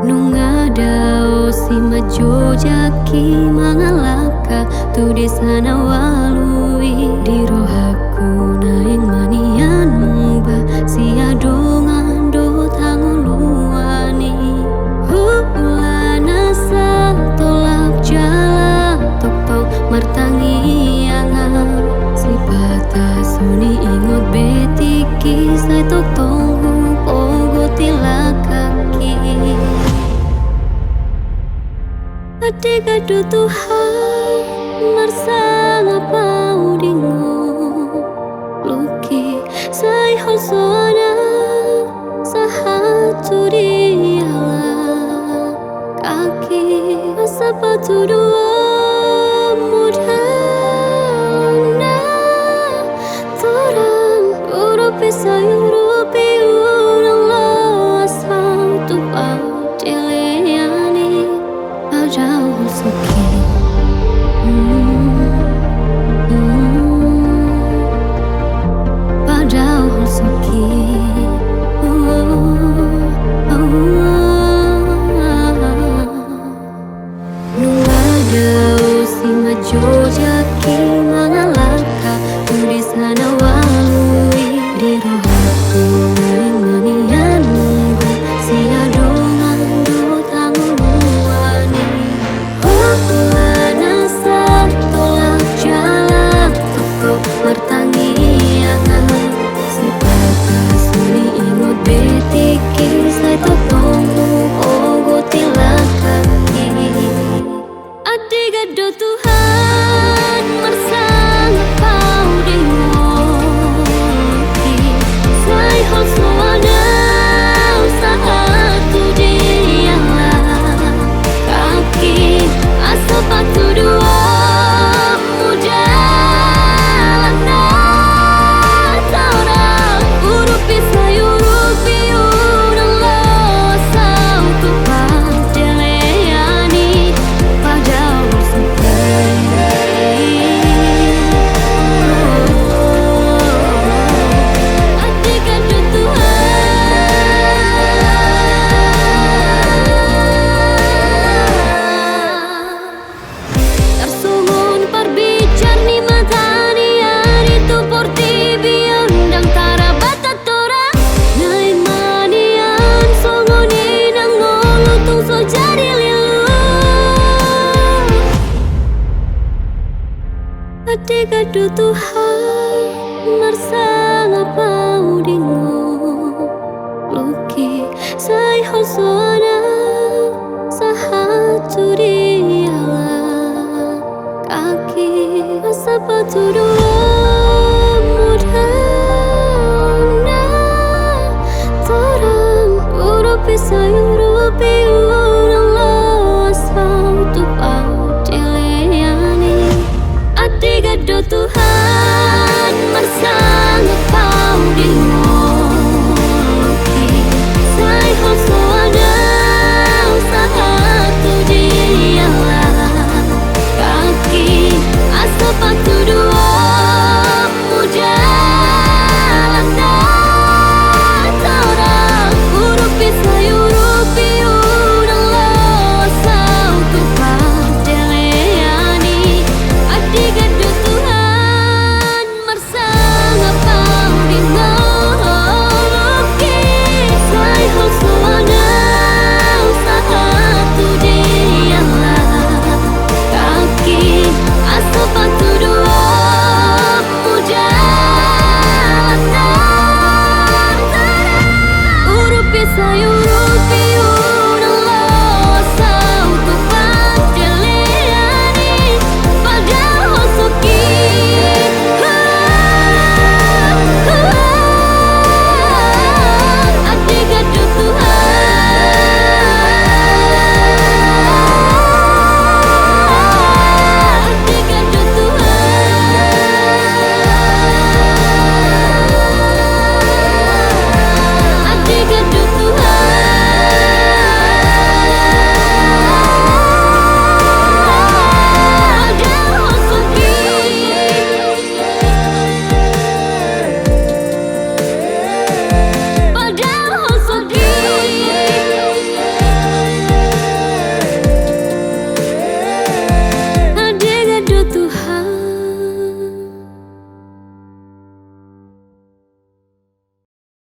Nungadao si majojaki mangalaka tu desa na walui di rohaku naing manian muba si adongan do tanguluani hulana sa tolak jala tok martangi angan si batas suni ingot betiki sai tok tonghu pogo tilakaki Adega Tuhan marsang apa udingo luki sai hosona sahatu diala kaki sepatu dua mudana torang urupi sayurupi urang lasang tupa diliani Padahal suki Padahal suki Nungadao si majojaki mangalaka tu di sana walui di rohaku naing manian muba si adongan do tanguluani hulana sa tolak jala tok martangi angan si batas suni ingot betiki sai tok tonghu ogo tilakaki Adega do Tuhan marsang pau dengoki sai hol suana sahatu diala kaki sepatu dua mudana torang urupi sayurupi urang losau tumpah deleani padahal suki Adega do Tersumun perbicar ni matani hari tu porti biundang tarabatat tora naik manian songoni nang ngolu tung so jari lilu Adega do Tuhan marsang apa udingo luki sai hosona sahatu diala kaki sepatu dua mudana torang urupi sayurupi urang losau tupa diliani Adega do Tuhan marsang pau dengoki sai hosona sahatu diala kaki sepatu dua mudana torang urupi sayurupi urang losau tumpah deleani Adega do Tuhan marsang pau dengoki sai hol suana sahatu diala kaki sepatu dua mudana urupi sayur